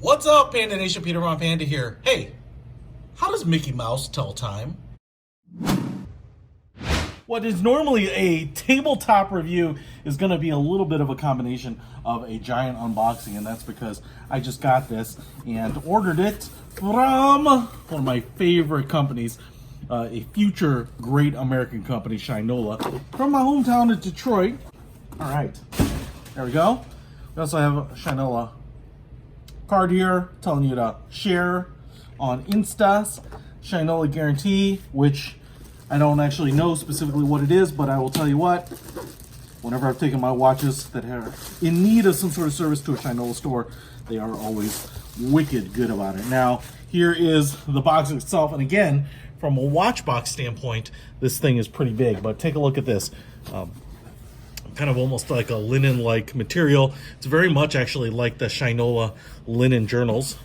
What's up, Panda Nation? Peter Von Panda here. Hey, how does Mickey Mouse tell time? What is normally a tabletop review is going to be a little bit of a combination of a giant unboxing, and that's because I just got this and ordered it from one of my favorite companies, a future great American company, Shinola, from my hometown of Detroit. All right, there we go. We also have a Shinola card here telling you to share on Instas, Shinola guarantee, which I don't actually know specifically what it is, but I will tell you what, whenever I've taken my watches that are in need of some sort of service to a Shinola store, they are always wicked good about it. Now, here is the box itself, and again, from a watch box standpoint, this thing is pretty big, but take a look at this. Kind of almost like a linen-like material. It's very much actually like the Shinola linen journals.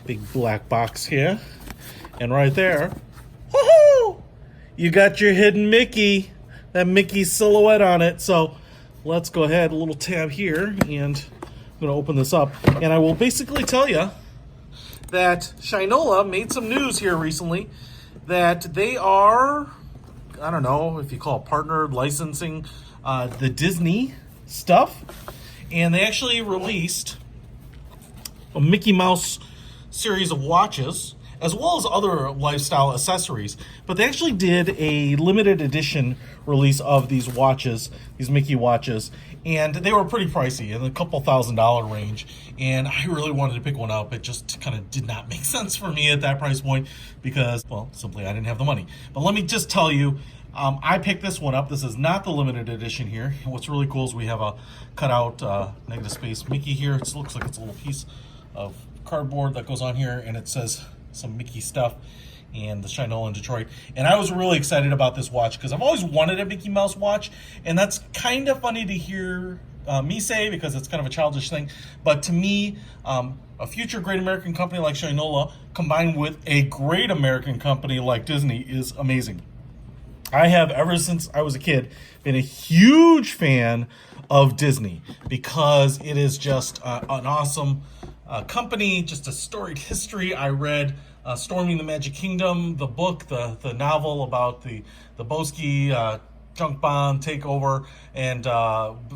Big black box here. And right there, woohoo! You got your hidden Mickey, that Mickey silhouette on it. So let's go ahead, a little tab here, and I'm gonna open this up. And I will basically tell you that Shinola made some news here recently that they are, I don't know if you call it partner licensing, the Disney stuff, and they actually released a Mickey Mouse series of watches as well as other lifestyle accessories, but they actually did a limited edition release of these watches, these Mickey watches, and they were pretty pricey, in a couple $1,000 range, and I really wanted to pick one up. It just kind of did not make sense for me at that price point because, well, simply I didn't have the money. But let me just tell you, I picked this one up. This is not the limited edition here. What's really cool is we have a cutout negative space Mickey here. It looks like it's a little piece of cardboard that goes on here, and it says some Mickey stuff and the Shinola in Detroit. And I was really excited about this watch because I've always wanted a Mickey Mouse watch, and that's kind of funny to hear me say because it's kind of a childish thing. But to me, a future great American company like Shinola combined with a great American company like Disney is amazing. I have, ever since I was a kid, been a huge fan of Disney because it is just an awesome company, just a storied history. I read Storming the Magic Kingdom, the book, the novel about the Boski junk bond takeover, and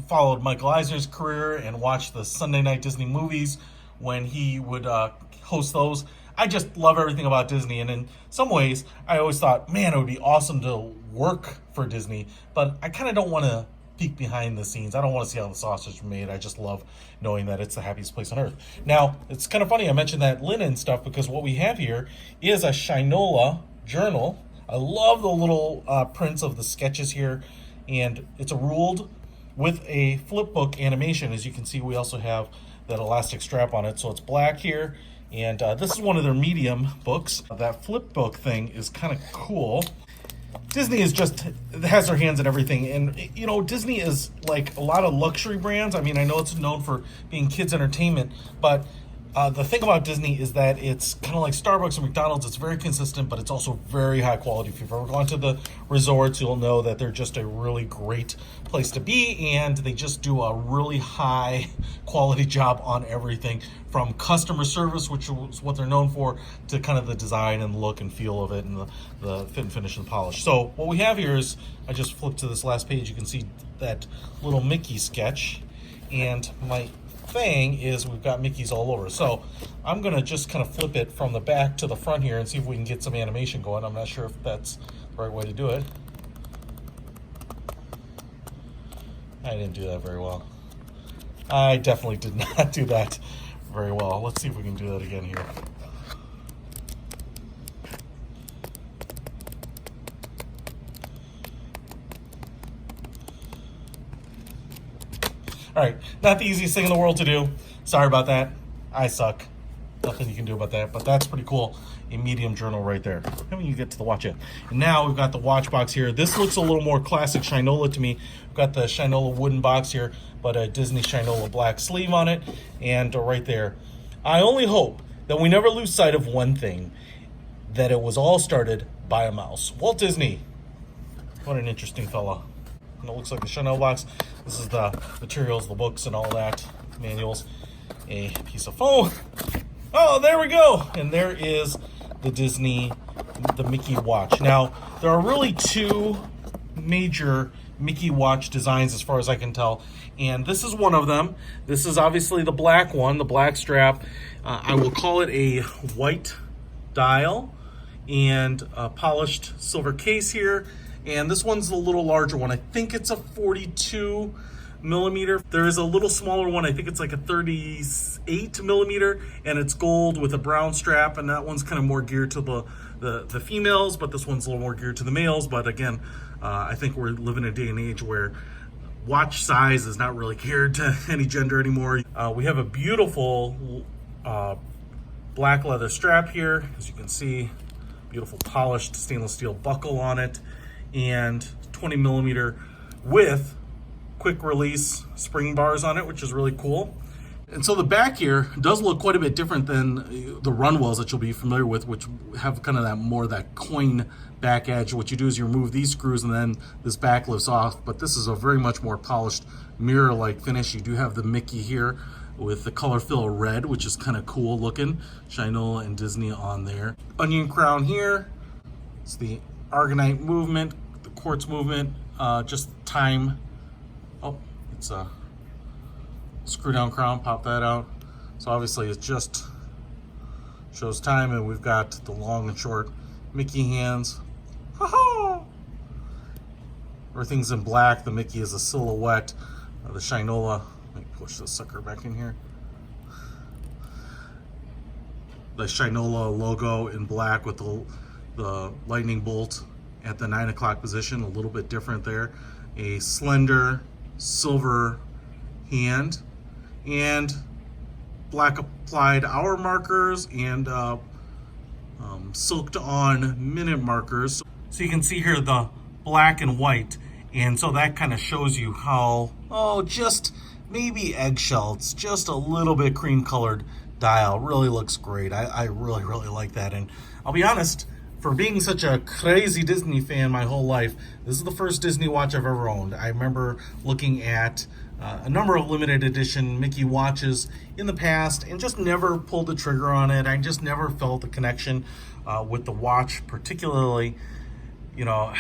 followed Michael Eisner's career and watched the Sunday night Disney movies when he would host those. I just love everything about Disney, and in some ways, I always thought, man, it would be awesome to work for Disney, but I kind of don't want to peek behind the scenes. I don't want to see how the sausage is made. I just love knowing that it's the happiest place on earth. Now, it's kind of funny I mentioned that linen stuff because what we have here is a Shinola Journal. I love the little prints of the sketches here, and it's a ruled with a flip book animation. As you can see, we also have that elastic strap on it, so it's black here. And this is one of their medium books. That flip book thing is kind of cool. Disney is just has their hands in everything, and you know, Disney is like a lot of luxury brands. I mean, I know it's known for being kids entertainment, but the thing about Disney is that it's kind of like Starbucks or McDonald's. It's very consistent, but it's also very high quality. If you've ever gone to the resorts, you'll know that they're just a really great place to be, and they just do a really high quality job on everything, from customer service, which is what they're known for, to kind of the design and look and feel of it, and the fit and finish and polish. So what we have here is, I just flipped to this last page, you can see that little Mickey sketch, and my thing is we've got Mickeys all over. So I'm gonna just kind of flip it from the back to the front here and see if we can get some animation going. I'm not sure if that's the right way to do it. I didn't do that very well. I definitely did not do that very well. Let's see if we can do that again here. All right, not the easiest thing in the world to do. Sorry about that. I suck. Nothing you can do about that, but that's pretty cool. A medium journal right there. Haven't you get to the watch yet? And now we've got the watch box here. This looks a little more classic Shinola to me. We've got the Shinola wooden box here, but a Disney Shinola black sleeve on it, and right there. I only hope that we never lose sight of one thing, that it was all started by a mouse. Walt Disney. What an interesting fella. And it looks like the Shinola box. This is the materials, the books, and all that, manuals. a piece of foam. Oh, there we go. And there is the Mickey watch. Now, there are really two major Mickey watch designs as far as I can tell, and this is one of them. This is obviously the black one, the black strap. I will call it a white dial and a polished silver case here, and this one's a little larger one. I think it's a 42 millimeter. There is a little smaller one, I think it's like a 38 millimeter, and it's gold with a brown strap, and that one's kind of more geared to the females, but this one's a little more geared to the males. But again, I think we're living in a day and age where watch size is not really geared to any gender anymore. We have a beautiful black leather strap here, as you can see, beautiful polished stainless steel buckle on it, and 20 millimeter with quick release spring bars on it, which is really cool. And so the back here does look quite a bit different than the Runwells that you'll be familiar with, which have kind of that coin back edge. What you do is you remove these screws and then this back lifts off, but this is a very much more polished mirror-like finish. You do have the Mickey here with the color fill red, which is kind of cool looking. Shinola and Disney on there. Onion crown here. It's the Argonite movement, the quartz movement, just time. Oh, it's a screw down crown, pop that out. So obviously it just shows time, and we've got the long and short Mickey hands. Ha-ha! Everything's in black. The Mickey is a silhouette. The Shinola, let me push this sucker back in here. The Shinola logo in black with the lightning bolt at the 9 o'clock position, a little bit different there. A slender silver hand, and black applied hour markers and silked on minute markers. So you can see here the black and white, and so that kind of shows you how, just maybe eggshells, just a little bit cream colored dial. Really looks great. I really, really like that. And I'll be honest, for being such a crazy Disney fan my whole life, this is the first Disney watch I've ever owned. I remember looking at a number of limited edition Mickey watches in the past and just never pulled the trigger on it. I just never felt the connection with the watch, particularly, I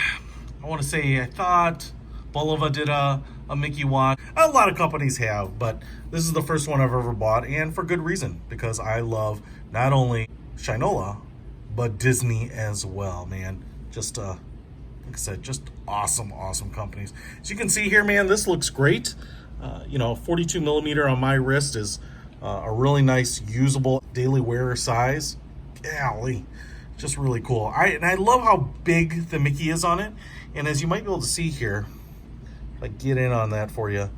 want to say, I thought Bulova did a Mickey watch. A lot of companies have, but this is the first one I've ever bought, and for good reason, because I love not only Shinola, but Disney as well, man. Just, like I said, just awesome, awesome companies. As you can see here, man, this looks great. 42 millimeter on my wrist is a really nice, usable daily wearer size. Golly, just really cool. And I love how big the Mickey is on it. And as you might be able to see here, if I get in on that for you,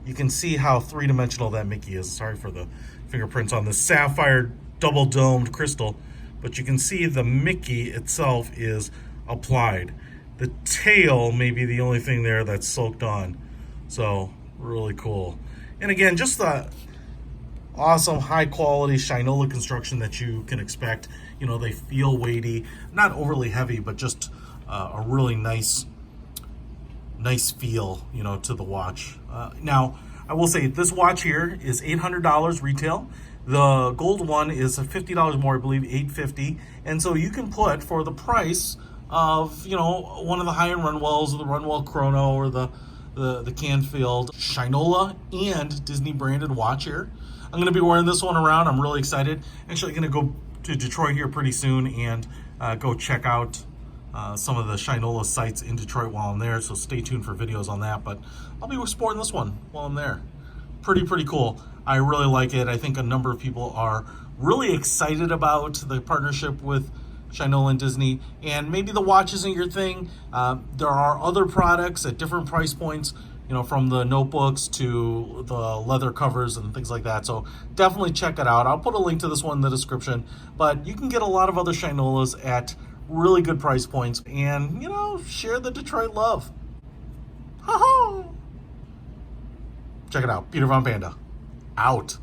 you can see how three-dimensional that Mickey is. Sorry for the fingerprints on this sapphire double-domed crystal, but you can see the Mickey itself is applied. The tail may be the only thing there that's soaked on. So really cool. And again, just the awesome high quality Shinola construction that you can expect. They feel weighty, not overly heavy, but just a really nice feel, to the watch. Now, I will say this watch here is $800 retail. The gold one is $50 more, I believe, $850. And so you can put, for the price of, one of the high-end Runwells, or the Runwell Chrono, or the Canfield Shinola and Disney branded watch here. I'm going to be wearing this one around. I'm really excited. Actually going to go to Detroit here pretty soon and go check out some of the Shinola sites in Detroit while I'm there, so stay tuned for videos on that. But I'll be sporting this one while I'm there. Pretty cool. I really like it. I think a number of people are really excited about the partnership with Shinola and Disney, and maybe the watch isn't your thing. There are other products at different price points, from the notebooks to the leather covers and things like that. So definitely check it out. I'll put a link to this one in the description, but you can get a lot of other Shinolas at really good price points, and share the Detroit love. Ha ha! Check it out. Peter Von Panda. Out.